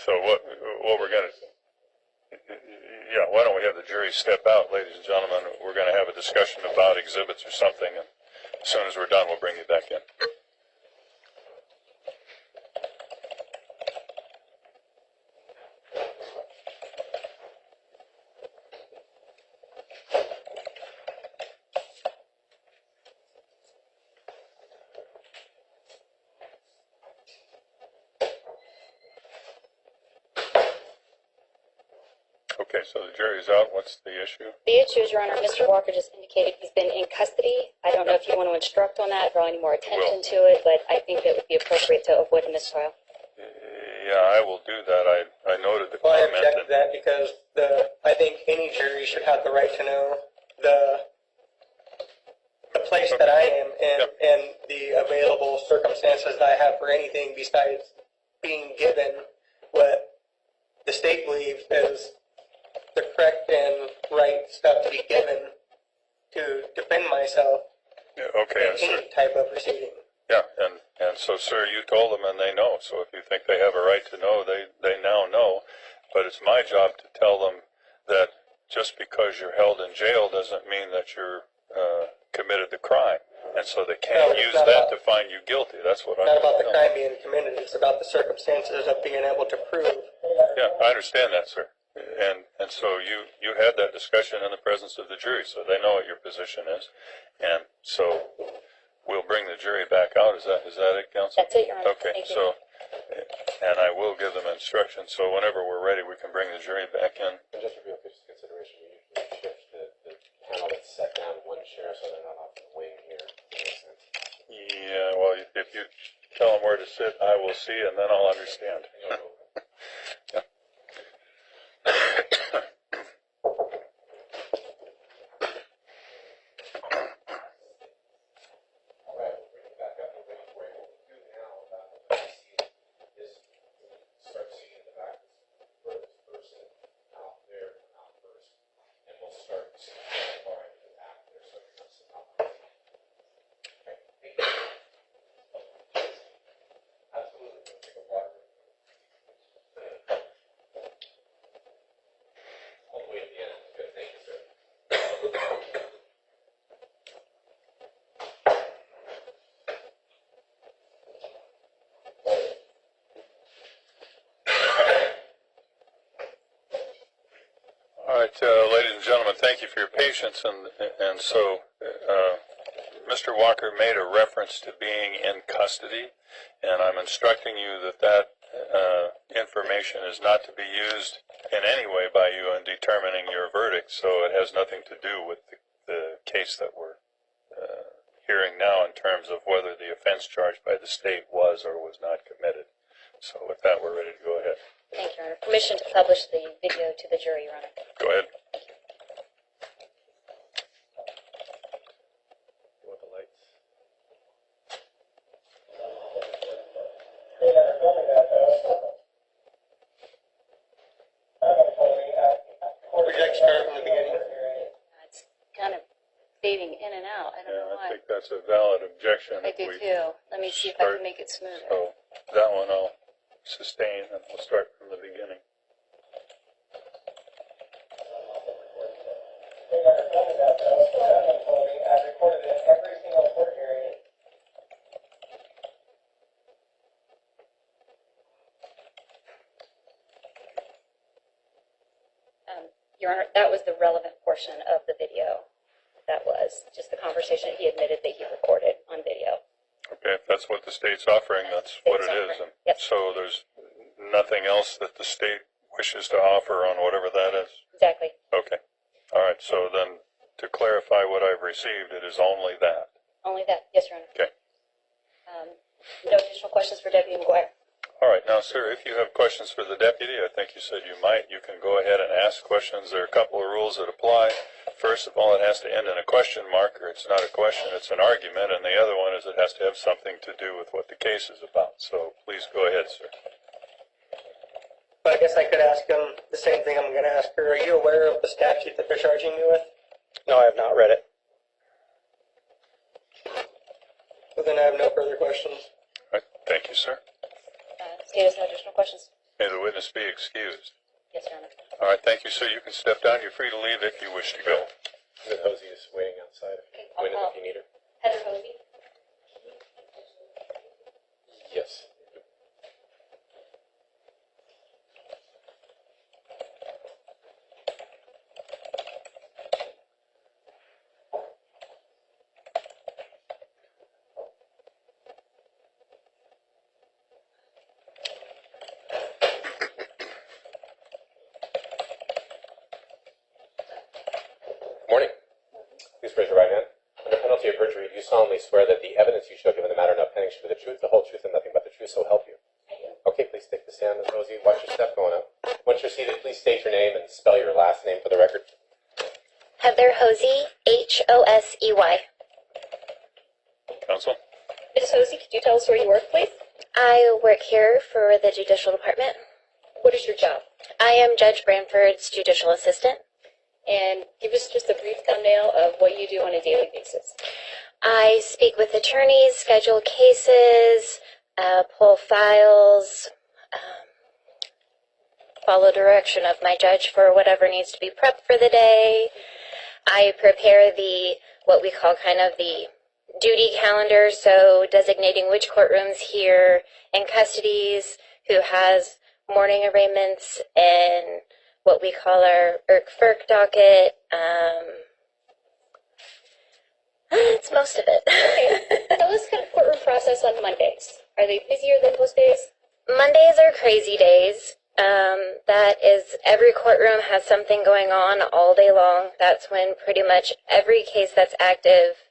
So what we're going to, yeah, why don't we have the jury step out, ladies and gentlemen? We're going to have a discussion about exhibits or something, and as soon as we're done, we'll bring you back in. Okay, so the jury's out. What's the issue? The issue is, Your Honor, Mr. Walker just indicated he's been in custody. I don't know if you want to instruct on that, draw any more attention to it, but I think it would be appropriate to avoid a mistrial. Yeah, I will do that. I noted the Well, comment. I object to that because I think any jury should have the right to know the place that I am in and the available circumstances that I have for anything besides being given what the state believes is the correct and right stuff to be given to defend myself Okay, in any type of proceeding. yeah, and so, sir, you told them and they know. So if you think they have a right to know, they now know. But it's my job to tell them that just because you're held in jail doesn't mean that you're committed the crime. And so they can't use that to find you guilty. That's what I'm Not about the telling crime being committed, it's about the circumstances of being able to prove. Yeah, I understand that, sir. And so you had that discussion in the presence of the jury, so they know what your position is. And so we'll bring the jury back out. Is that it, counsel? That's it, Your Honor. Okay, Thank you. so, and I will give them instructions, so whenever we're ready, we can bring the jury back in. And just for real consideration, we usually shift the panel that's set down one chair so they're not off the wing here. Yeah, well, if you tell them where to sit, I will see, and then I'll understand. Yeah. All right, ladies and gentlemen, thank you for your patience. And so Mr. Walker made a reference to being in custody, and I'm instructing you that information is not to be used in any way by you in determining your verdict, so it has nothing to do with the case that we're hearing now in terms of whether the offense charged by the state was or was not committed. So with that, we're ready to go ahead. Thank you, Your Honor. Permission to publish the video to the jury, Your Honor. Go ahead. You want the lights? Would you like to start from the beginning? It's kind of fading in and out. I don't know Yeah, I why. think that's a valid objection. I if do we too. Let me see if I start- can make it smoother. So that one I'll sustain, and we'll start from the beginning. I've recorded it every single court hearing. Your Honor, that was the relevant portion of the video. That was just the conversation he admitted that he recorded on video. Okay, if that's what the state's offering, that's what it is. And Yep. so there's nothing else that the state wishes to offer on whatever that is? Exactly. Okay. All right, so then to clarify what I've received, it is only that. Only that. Yes, Your Honor. Okay. No additional questions for Deputy McGuire. All right, now, sir, if you have questions for the deputy, I think you said you might, you can go ahead and ask questions. There are a couple of rules that apply. First of all, it has to end in a question mark, or it's not a question, it's an argument, and the other one is it has to have something to do with what the case is about. So please go ahead, sir. But I guess I could ask him the same thing I'm going to ask her. Are you aware of the statute that they're charging me with? No, I have not read it. Well, then I have no further questions. All right, thank you, sir. State has no additional questions. May the witness be excused. Yes, Your Honor. All right, thank you, sir. You can step down. You're free to leave if you wish to go. Ms. Hosey is waiting outside. I'll Wait call. if you need her. Heather Hosey. Yes. Morning. Please raise your right hand. Under penalty of perjury, do you solemnly swear that the evidence you shall give in the matter now pending shall be the truth, the whole truth, and nothing but the truth, so help you? Okay, please take the stand, Ms. Hosey. Watch your step going up. Once you're seated, please state your name and spell your last name for the record. Heather Hosey, Hosey. Counsel? Ms. Hosey, could you tell us where you work, please? I work here for the Judicial Department. What is your job? I am Judge Branford's judicial assistant. And give us just a brief thumbnail of what you do on a daily basis. I speak with attorneys, schedule cases, pull files, follow direction of my judge for whatever needs to be prepped for the day. I prepare what we call kind of the duty calendar, so designating which courtrooms here in custodies, who has morning arraignments, and what we call our IRC-FERC docket. It's most of it. Okay. Tell us kind of courtroom process on Mondays. Are they busier than most days? Mondays are crazy days. That is, every courtroom has something going on all day long. That's when pretty much every case that's active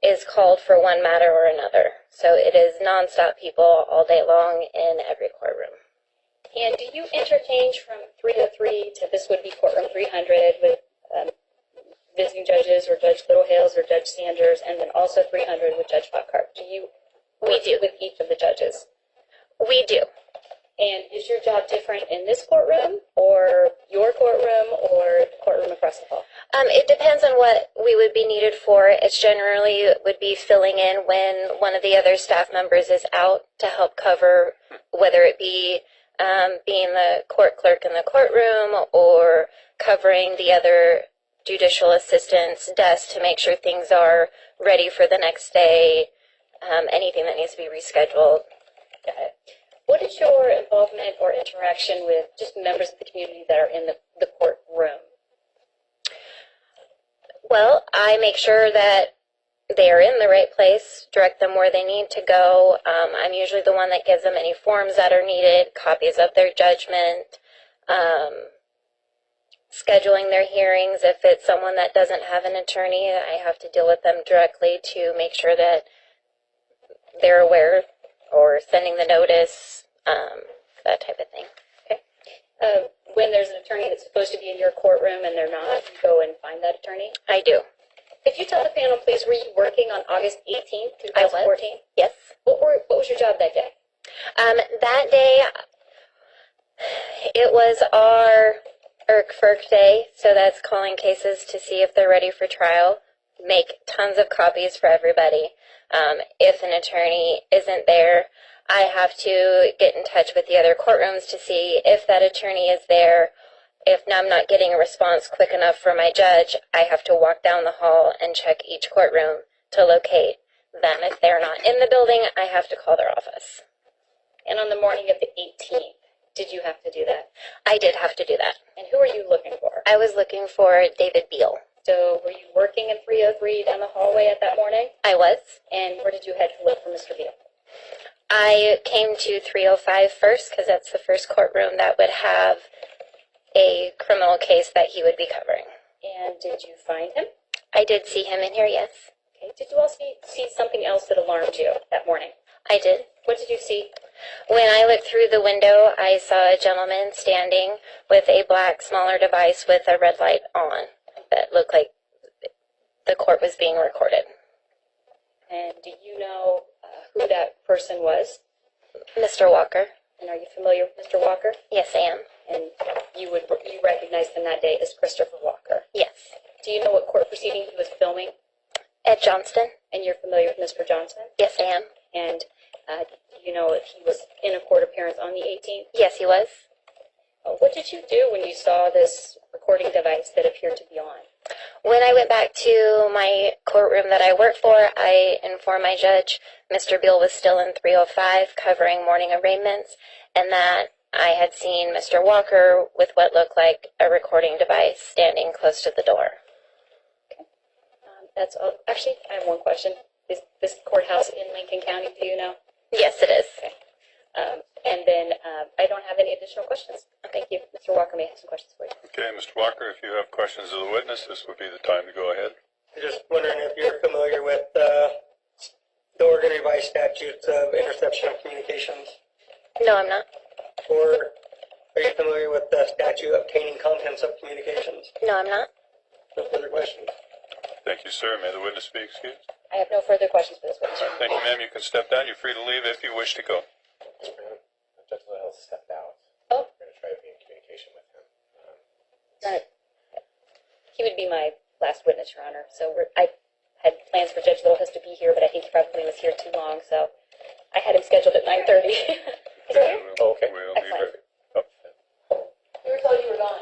is called for one matter or another. So it is nonstop people all day long in every courtroom. And do you interchange from 303 to this would be courtroom 300 with visiting judges or Judge Littlehales or Judge Sanders, and then also 300 with Judge Lockhart? Do you We do. with each of the judges? We do. And is your job different in this courtroom or your courtroom or the courtroom across the hall? It depends on what we would be needed for. It's generally would be filling in when one of the other staff members is out to help cover, whether it be being the court clerk in the courtroom or covering the other judicial assistant's desk to make sure things are ready for the next day, anything that needs to be rescheduled. Got it. What is your involvement or interaction with just members of the community that are in the courtroom? Well, I make sure that they are in the right place, direct them where they need to go. I'm usually the one that gives them any forms that are needed, copies of their judgment, scheduling their hearings. If it's someone that doesn't have an attorney, I have to deal with them directly to make sure that they're aware, or sending the notice, that type of thing. Okay. When there's an attorney that's supposed to be in your courtroom and they're not, you go and find that attorney? I do. Could you tell the panel, please, were you working on August 18th, I was. 2014? Yes. What was your job that day? That day, it was our IRC-FERC day, so that's calling cases to see if they're ready for trial. Make tons of copies for everybody. If an attorney isn't there, I have to get in touch with the other courtrooms to see if that attorney is there. If I'm not getting a response quick enough from my judge, I have to walk down the hall and check each courtroom to locate them. If they're not in the building, I have to call their office. And on the morning of the 18th, did you have to do that? I did have to do that. And who are you looking for? I was looking for David Beal. So were you working in 303 down the hallway at that morning? I was. And where did you head to look for Mr. Beal? I came to 305 first because that's the first courtroom that would have a criminal case that he would be covering. And did you find him? I did see him in here, yes. Okay. Did you also see something else that alarmed you that morning? I did. What did you see? When I looked through the window, I saw a gentleman standing with a black, smaller device with a red light on that looked like the court was being recorded. And do you know who that person was? Mr. Walker. And are you familiar with Mr. Walker? Yes, I am. And you recognized him that day as Christopher Walker. Yes. Do you know what court proceeding he was filming? Ed Johnston. And you're familiar with Mr. Johnson? Yes, I am. And Do you know if he was in a court appearance on the 18th? Yes, he was. What did you do when you saw this recording device that appeared to be on? When I went back to my courtroom that I work for, I informed my judge Mr. Beal was still in 305 covering morning arraignments, and that I had seen Mr. Walker with what looked like a recording device standing close to the door. That's all. Actually, I have one question. Is this courthouse in Lincoln County? Do you know? Yes, it is. Okay. And then I don't have any additional questions. Thank you. Mr. Walker may have some questions for you. Okay, Mr. Walker, if you have questions of the witness, this would be the time to go ahead. Just wondering if you're familiar with the Oregon Revised Statutes of Interception of Communications, No, I'm not. or are you familiar with the statute obtaining contents of communications? No, I'm not. No further questions. Thank you, sir. May the witness be excused. I have no further questions for this witness. Thank you, ma'am. You can step down. You're free to leave if you wish to go. Mr. Brown, Judge Little stepped out. Oh. We're going to try to be in communication with him. He would be my last witness, Your Honor. So I had plans for Judge Littlehurst to be here, but I think he probably was here too long, so I had him scheduled at 9:30. Oh, okay. We'll be Excellent. ready. Oh, You were told you were gone.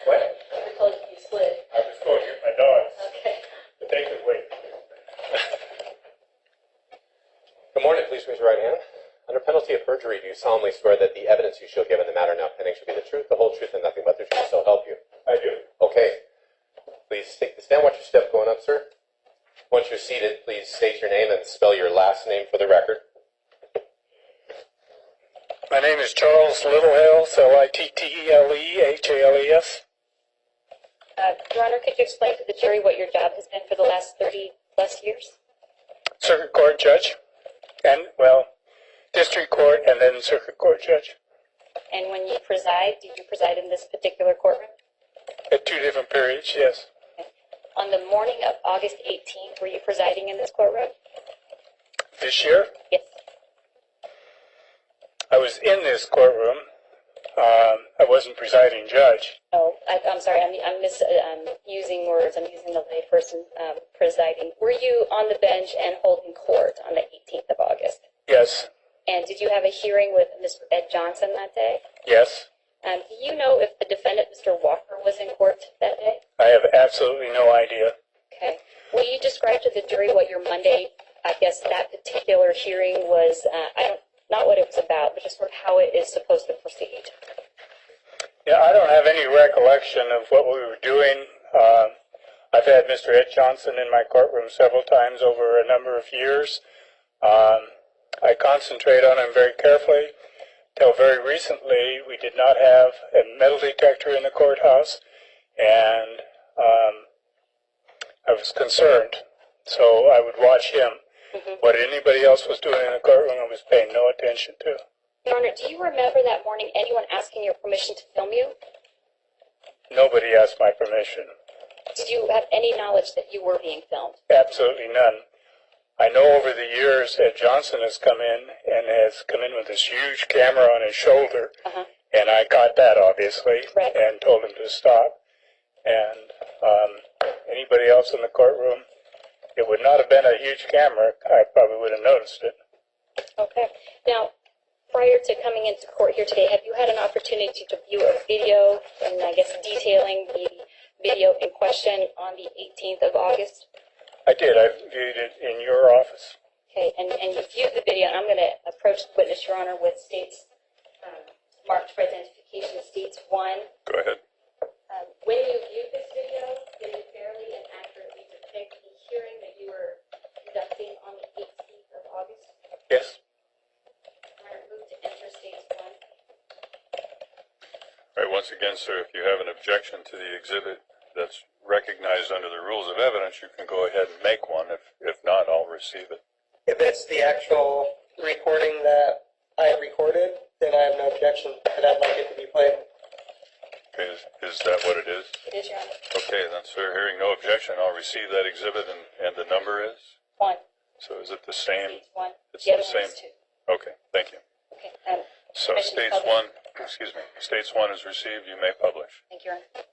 What? You were told you split. I was going to get my dogs, Okay. but they could wait. Good morning. Please raise your right hand. Under penalty of perjury, do you solemnly swear that the evidence you shall give in the matter now pending shall be the truth, the whole truth, and nothing but the truth, so help you? I do. Okay. Please take the stand. Watch your step going up, sir. Once you're seated, please state your name and spell your last name for the record. My name is Charles Littlehales, Littlehales. Your Honor, could you explain to the jury what your job has been for the last 30 plus years? Circuit Court Judge, and, well, District Court and then Circuit Court Judge And when you preside, did you preside in this particular courtroom? at 2 different periods, yes. On the morning of August 18th, were you presiding in this courtroom? This year, Yes. I was in this courtroom. I wasn't presiding judge. Oh, I'm sorry. I'm using words. I'm using the layperson presiding. Were you on the bench and holding court on the 18th of August? Yes, And did you have a hearing with Mr. Ed Johnson that day? yes. Do you know if the defendant, Mr. Walker, was in court that day? I have absolutely no idea. Okay. Will you describe to the jury what your Monday, I guess that particular hearing was, not what it was about, but just sort of how it is supposed to proceed? Yeah, I don't have any recollection of what we were doing. I've had Mr. Ed Johnson in my courtroom several times over a number of years. I concentrate on him very carefully. Till very recently, we did not have a metal detector in the courthouse, and I was concerned. So I would watch him. What anybody else was doing in the courtroom, I was paying no attention to. Your Honor, do you remember that morning anyone asking your permission to film you? Nobody asked my permission. Did you have any knowledge that you were being filmed? Absolutely none. I know over the years Ed Johnson has come in with this huge camera on his shoulder, and I caught that obviously, Right. and told him to stop. And anybody else in the courtroom, it would not have been a huge camera. I probably would have noticed it. Okay. Now, prior to coming into court here today, have you had an opportunity to view a video, and I guess detailing the video in question on the 18th of August? I did. I viewed it in your office. Okay, and you viewed the video, and I'm going to approach the witness, Your Honor, with states marked for identification, states 1. Go ahead. When you viewed this video, did it fairly and accurately depict the hearing that you were conducting on the 18th of August? Yes. Your Honor, move to enter states 1. All right, once again, sir, if you have an objection to the exhibit that's recognized under the rules of evidence, you can go ahead and make one. If not, I'll receive it. If it's the actual recording that I recorded, then I have no objection, but I'd like it to be played. Okay, is that what it is? It is, Your Honor. Okay, then, sir, hearing no objection, I'll receive that exhibit, and the number is? 1. So is it the same? States 1. It's The the other one same. is 2. Okay, thank you. Okay. So Permission to states publish. one is received, you may publish. Thank you, Your Honor.